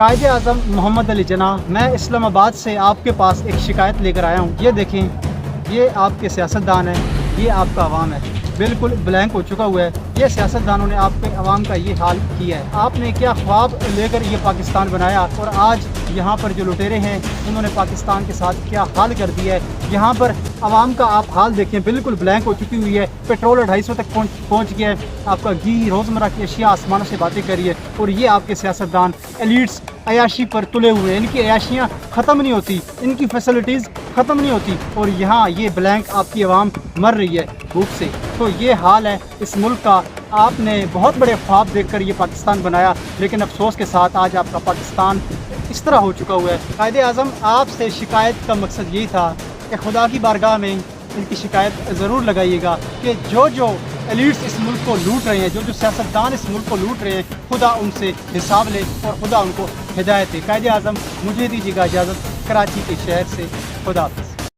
कायदे आज़म मोहम्मद अली जना, मैं इस्लामाबाद से आपके पास एक शिकायत लेकर आया हूँ। ये देखें, ये आपके सियासतदान हैं, ये आपका अवाम है, बिल्कुल ब्लैंक हो चुका हुआ है। ये सियासतदानों ने आपके अवाम का ये हाल किया है। आपने क्या ख्वाब लेकर ये पाकिस्तान बनाया, और आज यहाँ पर जो लुटेरे हैं उन्होंने पाकिस्तान के साथ क्या हाल कर दिया है। यहाँ पर अवाम का आप हाल देखें, बिल्कुल ब्लैंक हो चुकी हुई है। पेट्रोल 250 तक पहुँच गया है। आपका घी, रोज़मर्रा की अशिया आसमानों से बातें करी है। और ये आपके सियासतदान एलीट्स अयाशी पर तुले हुए हैं। इनकी अयाशियाँ ख़त्म नहीं होती, इनकी फैसिलिटीज़ ख़त्म नहीं होती, और यहाँ ये ब्लैंक आपकी आवाम मर रही है भूख से। तो ये हाल है इस मुल्क का। आपने बहुत बड़े ख्वाब देखकर ये पाकिस्तान बनाया, लेकिन अफसोस के साथ आज आपका पाकिस्तान इस तरह हो चुका हुआ है। कायदे आज़म, आपसे शिकायत का मकसद यही था कि खुदा की बारगाह में इनकी शिकायत ज़रूर लगाइएगा कि जो एलीट्स इस मुल्क को लूट रहे हैं, जो सियासतदान इस मुल्क को लूट रहे हैं, खुदा उनसे हिसाब ले और खुदा उनको हिदायत दे। कायदे आज़म, मुझे दीजिएगा इजाज़त। कराची के शहर से खुदा हाफ़िज़।